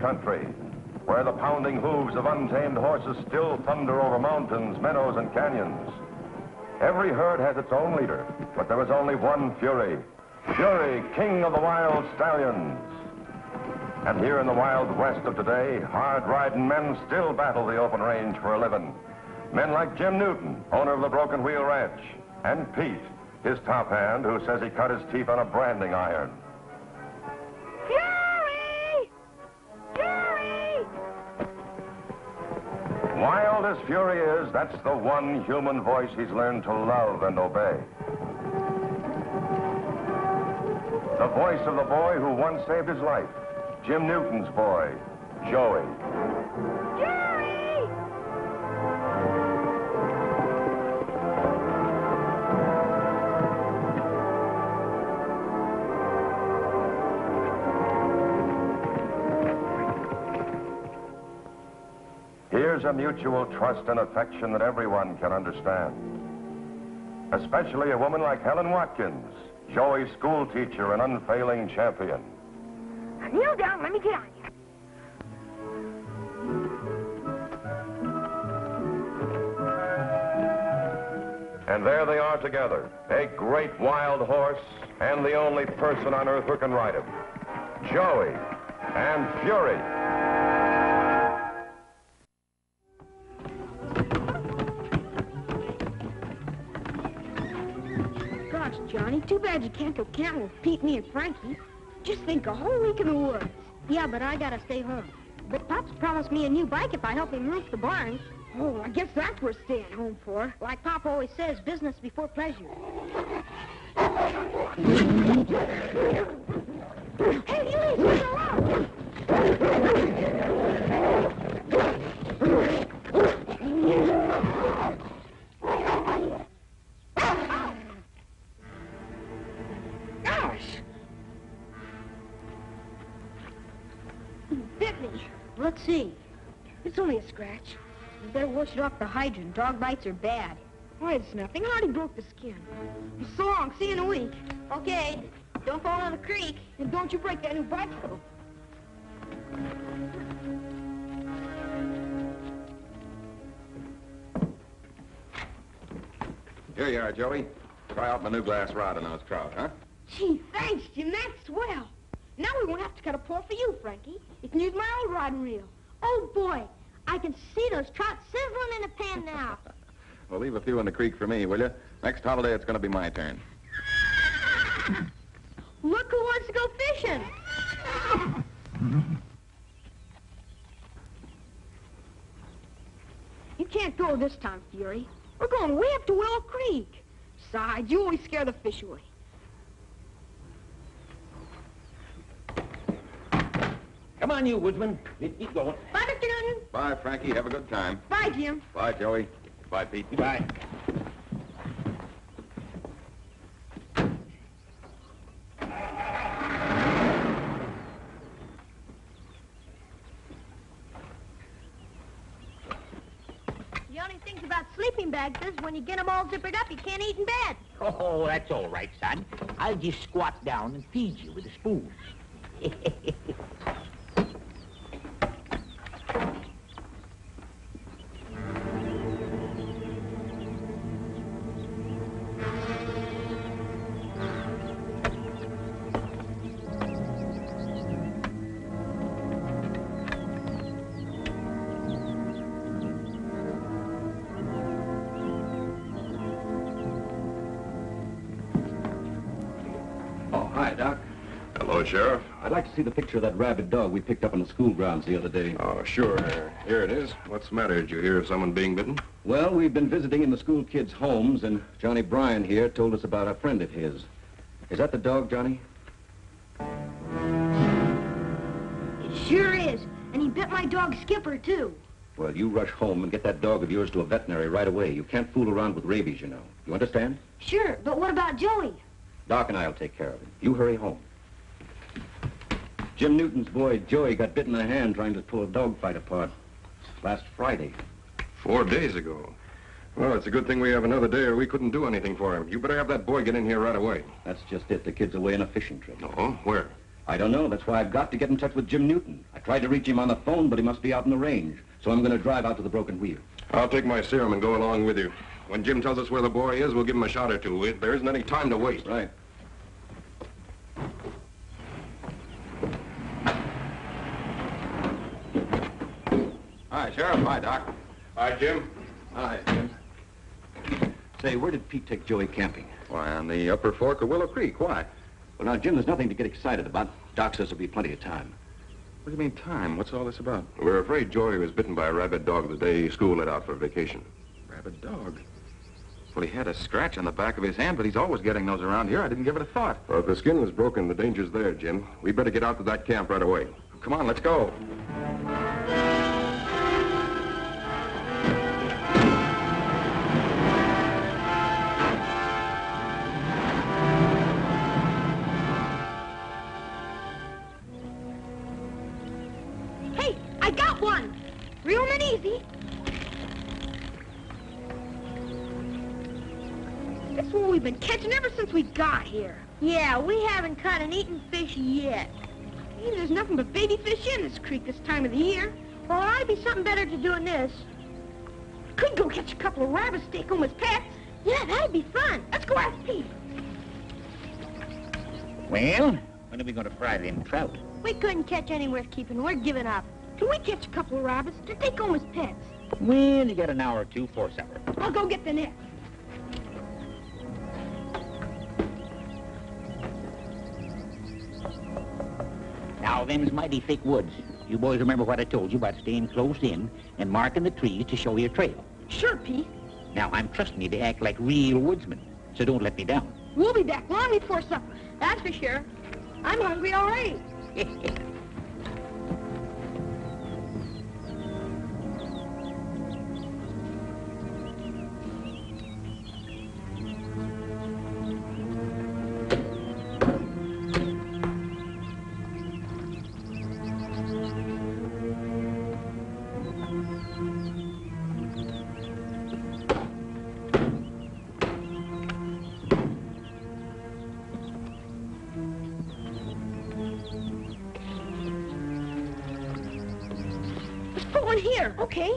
country, where the pounding hooves of untamed horses still thunder over mountains, meadows, and canyons. Every herd has its own leader, but there is only one Fury. Fury, king of the wild stallions. And here in the wild west of today, hard-riding men still battle the open range for a living. Men like Jim Newton, owner of the Broken Wheel Ranch, and Pete, his top hand, who says he cut his teeth on a branding iron. Fury! Fury! Wild as Fury is, that's the one human voice he's learned to love and obey. The voice of the boy who once saved his life, Jim Newton's boy, Joey. Fury! Here's a mutual trust and affection that everyone can understand. Especially a woman like Helen Watkins, Joey's school teacher and unfailing champion. Now kneel down, let me get on you. And there they are together, a great wild horse and the only person on earth who can ride him. Joey and Fury. Gosh, Johnny, too bad you can't go camping with Pete, me, and Frankie. Just think, a whole week in the woods. Yeah, but I gotta stay home. But Pop's promised me a new bike if I help him roof the barn. Oh, I guess that's worth staying home for. Like Pop always says, business before pleasure. Hey, you leave me alone! Gosh! You bit me. Let's see. It's only a scratch. You better wash it off the hydrant. Dog bites are bad. Why, it's nothing. I already broke the skin. So long. See you in a week. Okay. Don't fall in the creek. And don't you break that new bike, though. Here you are, Joey. Try out my new glass rod on those trout, huh? Gee, thanks, Jim. That's swell. Now we won't have to cut a paw for you, Frankie. You can use my old rod and reel. Oh, boy. I can see those trout sizzling in the pan now. Well, leave a few in the creek for me, will you? Next holiday, it's going to be my turn. Look who wants to go fishing. You can't go this time, Fury. We're going way up to Willow Creek. Besides, you always scare the fish away. Come on, you woodsman. Let's get going. Bye, Mr. Newton. Bye, Frankie. Have a good time. Bye, Jim. Bye, Joey. Bye, Pete. Goodbye. The only thing about sleeping bags is when you get them all zippered up, you can't eat in bed. Oh, that's all right, son. I'll just squat down and feed you with a spoon. Hi, Doc. Hello, Sheriff. I'd like to see the picture of that rabid dog we picked up on the school grounds the other day. Oh, sure. Here it is. What's the matter? Did you hear of someone being bitten? Well, we've been visiting in the school kids' homes, and Johnny Bryan here told us about a friend of his. Is that the dog, Johnny? It sure is. And he bit my dog Skipper, too. Well, you rush home and get that dog of yours to a veterinary right away. You can't fool around with rabies, you know. You understand? Sure, but what about Joey? Doc and I'll take care of him. You hurry home. Jim Newton's boy, Joey, got bit in the hand trying to pull a dog fight apart last Friday. 4 days ago. Well, it's a good thing we have another day or we couldn't do anything for him. You better have that boy get in here right away. That's just it. The kid's away on a fishing trip. Oh, where? I don't know. That's why I've got to get in touch with Jim Newton. I tried to reach him on the phone, but he must be out in the range. So I'm going to drive out to the Broken Wheel. I'll take my serum and go along with you. When Jim tells us where the boy is, we'll give him a shot or two. There isn't any time to waste. Right. Hi, Sheriff. Hi, Doc. Hi, Jim. Hi, Jim. Say, where did Pete take Joey camping? Why, on the upper fork of Willow Creek. Why? Well, now, Jim, there's nothing to get excited about. Doc says there'll be plenty of time. What do you mean, time? What's all this about? We're afraid Joey was bitten by a rabid dog the day school let out for vacation. Rabid dog? Well, he had a scratch on the back of his hand, but he's always getting those around here. I didn't give it a thought. Well, if the skin was broken, the danger's there, Jim. We better get out to that camp right away. Come on, let's go. Hey, I got one. Real and easy. This one we've been catching ever since we got here. Yeah, we haven't caught an eaten fish yet. Hey, there's nothing but baby fish in this creek this time of the year. Well, there ought to be something better to do than this. Could go catch a couple of rabbits, take home as pets. Yeah, that'd be fun. Let's go ask Pete. Well, when are we going to fry them trout? We couldn't catch any worth keeping. We're giving up. Can we catch a couple of rabbits to take home as pets? Well, you got an hour or two for supper. I'll go get the net. Now, them's mighty thick woods. You boys remember what I told you about staying close in and marking the trees to show your trail. Sure, Pete. Now, I'm trusting you to act like real woodsmen, so don't let me down. We'll be back long before supper. That's for sure. I'm hungry already. Put one here, okay?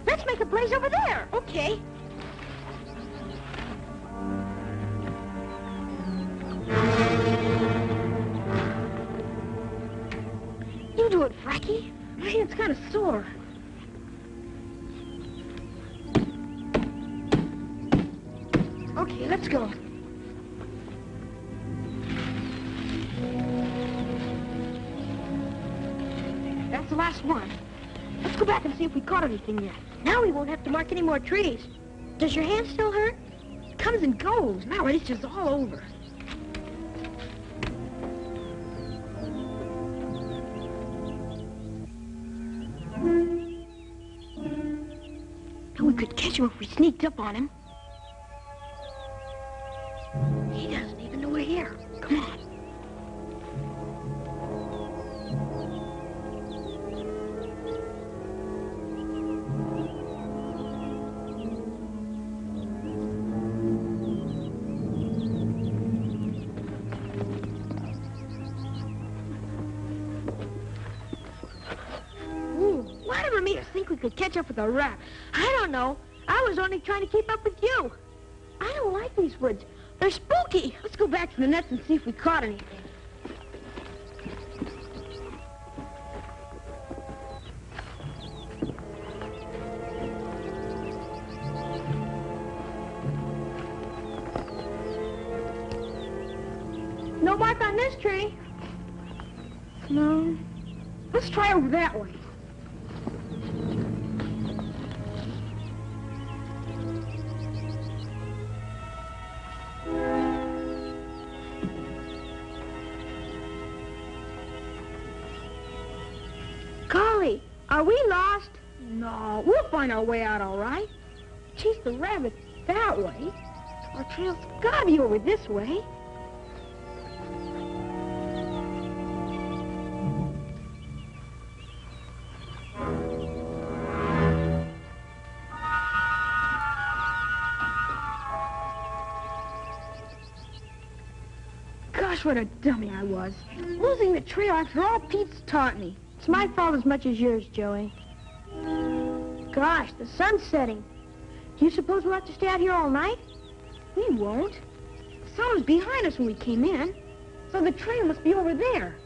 Let's make a blaze over there. Okay. You do it, Frankie. My hand's kind of sore. Okay, let's go. That's the last one. Let's go back and see if we caught anything yet. Now we won't have to mark any more trees. Does your hand still hurt? It comes and goes. Now it's just all over. Now we could catch him if we sneaked up on him. He doesn't even know we're here. Come on. Whatever made us think we could catch up with a rat? I don't know. I was only trying to keep up with you. I don't like these woods. They're spooky. Let's go back to the nets and see if we caught anything. No mark on this tree. No. Let's try over that way. Are we lost? No, we'll find our way out all right. Chase the rabbit that way. Our trail's gotta be over this way. Gosh, what a dummy I was. Losing the trail after all Pete's taught me. It's my fault as much as yours, Joey. Gosh, the sun's setting. Do you suppose we'll have to stay out here all night? We won't. The sun was behind us when we came in, so the trail must be over there.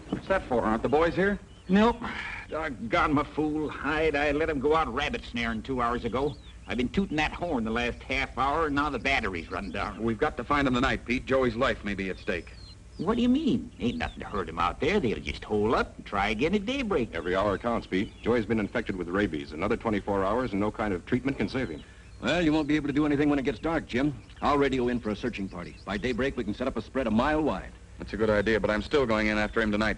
What's that for? Aren't the boys here? Nope. Doggone my fool hide. I let him go out rabbit snaring 2 hours ago. I've been tooting that horn the last half hour, and now the battery's run down. We've got to find them tonight, Pete. Joey's life may be at stake. What do you mean? Ain't nothing to hurt him out there. They'll just hole up and try again at daybreak. Every hour counts, Pete. Joey's been infected with rabies. Another 24 hours and no kind of treatment can save him. Well, you won't be able to do anything when it gets dark, Jim. I'll radio in for a searching party. By daybreak, we can set up a spread a mile wide. That's a good idea, but I'm still going in after him tonight.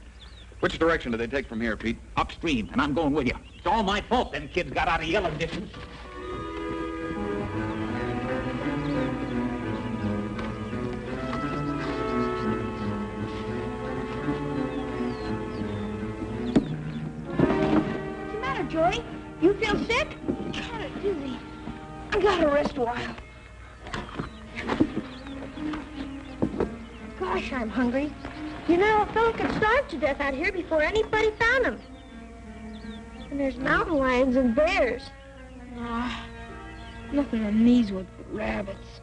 Which direction do they take from here, Pete? Upstream, and I'm going with you. It's all my fault them kids got out of yellow distance. What's the matter, Joey? You feel sick? Kind of dizzy. I gotta rest a while. Gosh, I'm hungry. You know, a fellow could starve to death out here before anybody found him. And there's mountain lions and bears. Ah, nothing on these ones but rabbits.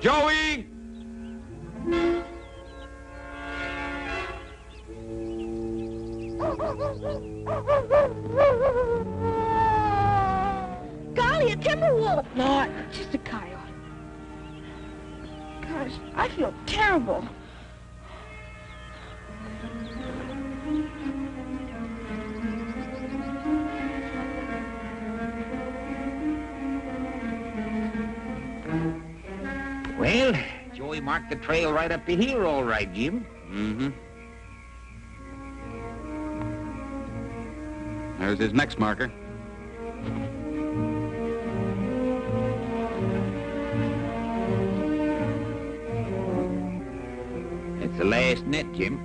Joey! Golly, a timber wolf! No, just a coyote. Gosh, I feel terrible. Well, Joey marked the trail right up to here, all right, Jim. Mm-hmm. There's his next marker. It's the last net, Jim.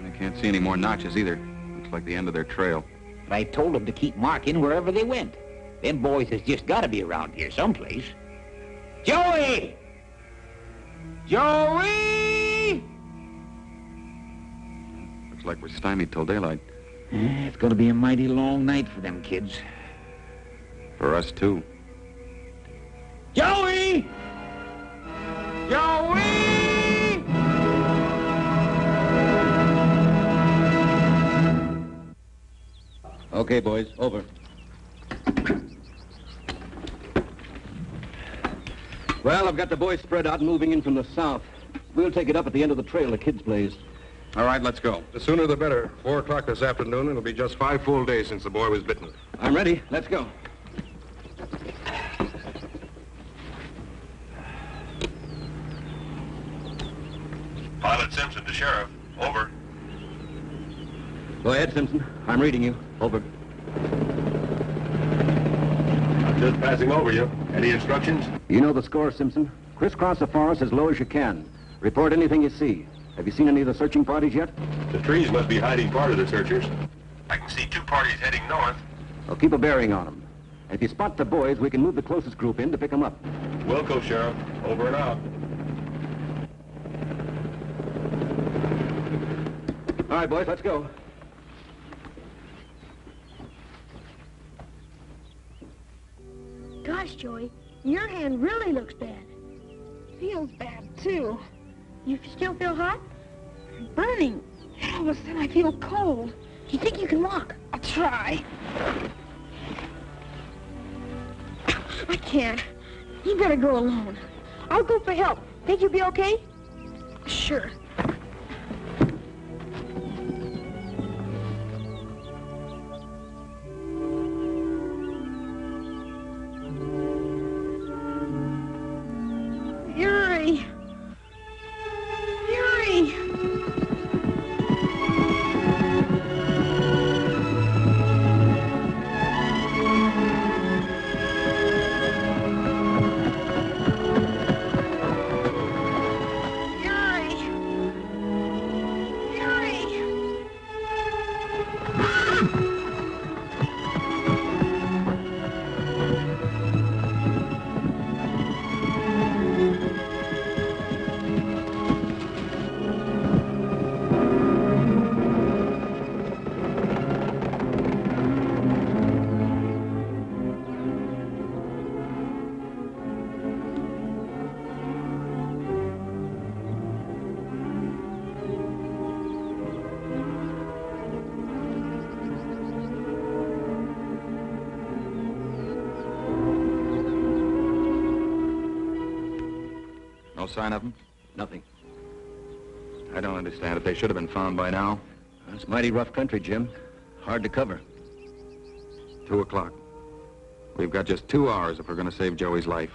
I can't see any more notches either. Looks like the end of their trail. But I told them to keep marking wherever they went. Them boys has just got to be around here someplace. Joey! Joey! Looks like we're stymied till daylight. It's going to be a mighty long night for them kids. For us, too. Joey! Joey! Okay, boys, over. Well, I've got the boys spread out and moving in from the south. We'll take it up at the end of the trail the kids blazed. All right, let's go. The sooner the better. 4 o'clock this afternoon, it'll be just 5 full days since the boy was bitten. I'm ready. Let's go. Pilot Simpson to Sheriff. Over. Go ahead, Simpson. I'm reading you. Over. I'm just passing over you. Any instructions? You know the score, Simpson. Crisscross the forest as low as you can. Report anything you see. Have you seen any of the searching parties yet? The trees must be hiding part of the searchers. I can see 2 parties heading north. Well, keep a bearing on them. If you spot the boys, we can move the closest group in to pick them up. Wilco, Sheriff. Over and out. All right, boys, let's go. Gosh, Joey, your hand really looks bad. Feels bad, too. You still feel hot? Burning. All of a sudden, I feel cold. You think you can walk? I'll try. I can't. You better go alone. I'll go for help. Think you'll be okay? Sure. Yuri! Yuri! No sign of them? Nothing. I don't understand it. They should have been found by now. It's mighty rough country, Jim. Hard to cover. 2 o'clock. We've got just 2 hours if we're going to save Joey's life.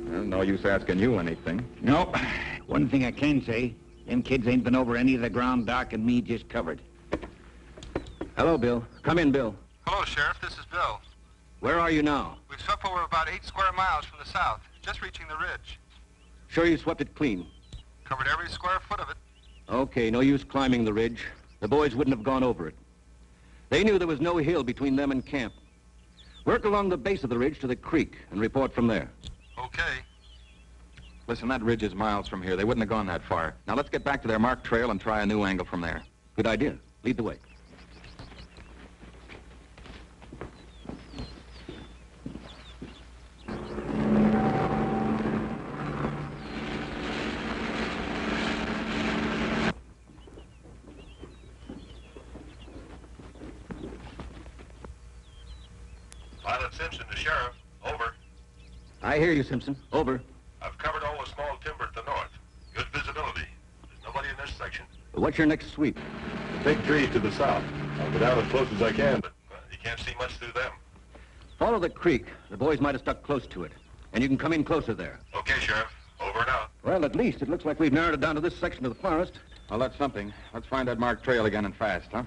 Well, no use asking you anything. Nope. One thing I can say, them kids ain't been over any of the ground Doc and me just covered. Hello, Bill. Come in, Bill. Hello, Sheriff. This is Bill. Where are you now? We've swept over about 8 square miles from the south, just reaching the ridge. Sure you swept it clean? Covered every square foot of it. Okay, no use climbing the ridge. The boys wouldn't have gone over it. They knew there was no hill between them and camp. Work along the base of the ridge to the creek and report from there. Okay. Listen, that ridge is miles from here. They wouldn't have gone that far. Now let's get back to their marked trail and try a new angle from there. Good idea. Lead the way. Pilot Simpson to Sheriff. Over. I hear you, Simpson. Over. I've covered all the small timber at the north. Good visibility. There's nobody in this section. What's your next sweep? The big trees to the south. I'll go down as close as I can, but you can't see much through them. Follow the creek. The boys might have stuck close to it. And you can come in closer there. Okay, Sheriff. Over and out. Well, at least it looks like we've narrowed it down to this section of the forest. Well, that's something. Let's find that marked trail again and fast, huh?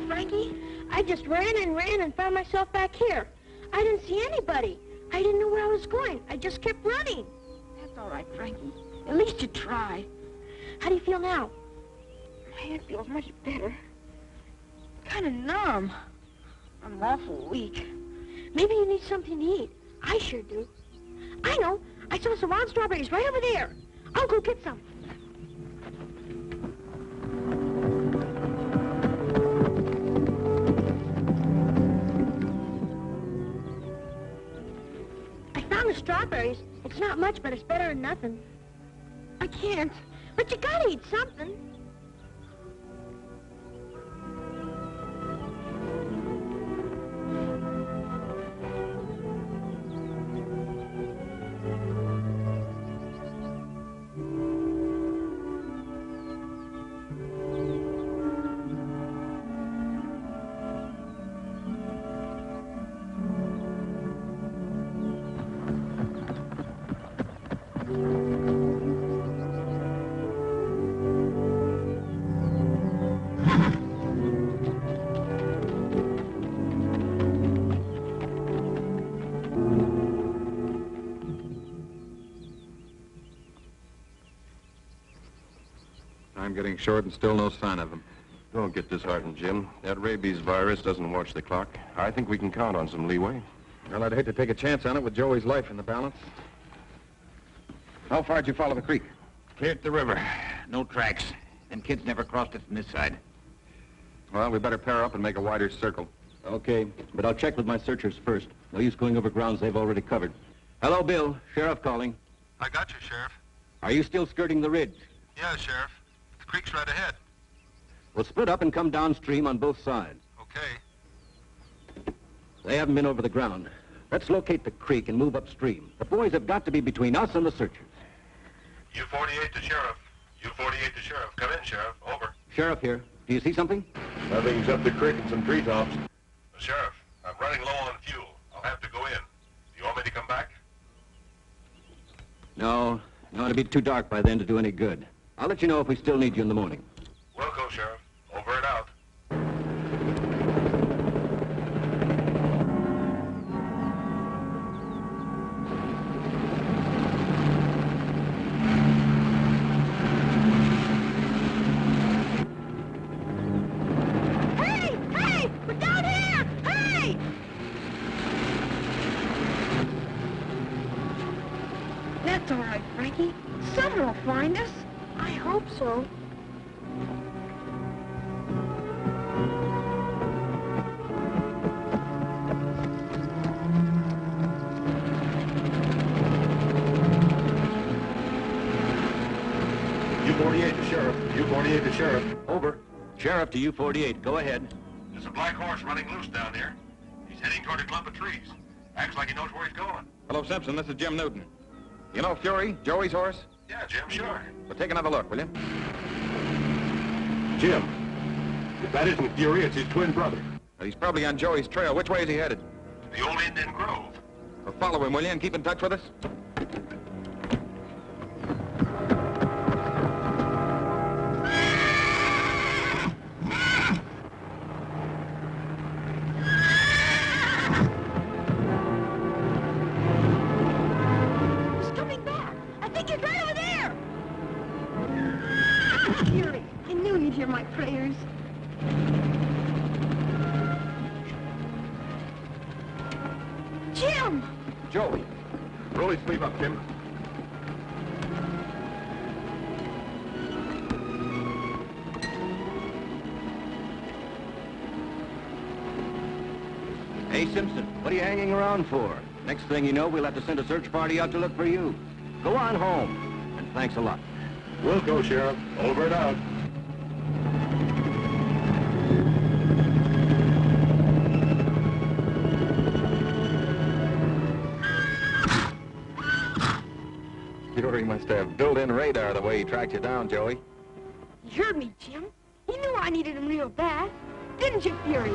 Frankie. I just ran and found myself back here. I didn't see anybody. I didn't know where I was going. I just kept running. That's all right, Frankie. At least you tried. How do you feel now? My head feels much better. Kind of numb. I'm awful weak. Maybe you need something to eat. I sure do. I know. I saw some wild strawberries right over there. I'll go get some. Strawberries. It's not much, but it's better than nothing. I can't. But you gotta eat something. Time getting short and still no sign of him. Don't get disheartened, Jim. That rabies virus doesn't watch the clock. I think we can count on some leeway. Well, I'd hate to take a chance on it with Joey's life in the balance. How far'd you follow the creek? Cleared the river. No tracks. Them kids never crossed it from this side. Well, we better pair up and make a wider circle. Okay, but I'll check with my searchers first. No use going over grounds they've already covered. Hello, Bill. Sheriff calling. I got you, Sheriff. Are you still skirting the ridge? Yeah, Sheriff. The creek's right ahead. We'll split up and come downstream on both sides. Okay. They haven't been over the ground. Let's locate the creek and move upstream. The boys have got to be between us and the searchers. U-48 to Sheriff. U-48 to Sheriff. Come in, Sheriff. Over. Sheriff here. Do you see something? Nothing except the creek and some treetops. Sheriff, I'm running low on fuel. I'll have to go in. Do you want me to come back? No. It'll be too dark by then to do any good. I'll let you know if we still need you in the morning. We'll go, Sheriff. Over and out. Hey! Hey! We're down here! Hey! That's all right, Frankie. Someone will find us. I hope so. U-48 to Sheriff. U-48 to Sheriff. Over. Sheriff to U-48. Go ahead. There's a black horse running loose down here. He's heading toward a clump of trees. Acts like he knows where he's going. Hello, Simpson. This is Jim Newton. You know Fury, Joey's horse? Yeah, Jim, sure. Well, take another look, will you? Jim, if that isn't Fury, it's his twin brother. He's probably on Joey's trail. Which way is he headed? The old Indian Grove. Well, follow him, will you, and keep in touch with us? He's coming back. I think he's right over there. Fury, I knew you'd hear my prayers. Jim! Joey. Roll his sleeve up, Jim. Hey, Simpson, what are you hanging around for? Next thing you know, we'll have to send a search party out to look for you. Go on home, and thanks a lot. We'll go, Sheriff. Over and out. Fury must have built-in radar the way he tracked you down, Joey. You heard me, Jim. You knew I needed him real bad. Didn't you, Fury?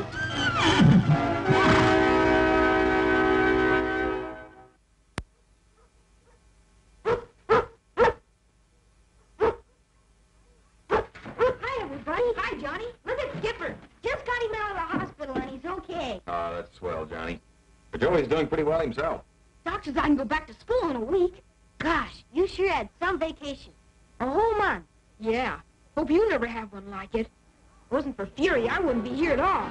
Hi, everybody. Hi, Johnny. Look at Skipper. Just got him out of the hospital, and he's okay. Ah, that's swell, Johnny. But Joey's doing pretty well himself. Doc says I can go back to school in a week. Gosh, you sure had some vacation. A whole month. Yeah. Hope you never have one like it. If it wasn't for Fury, I wouldn't be here at all.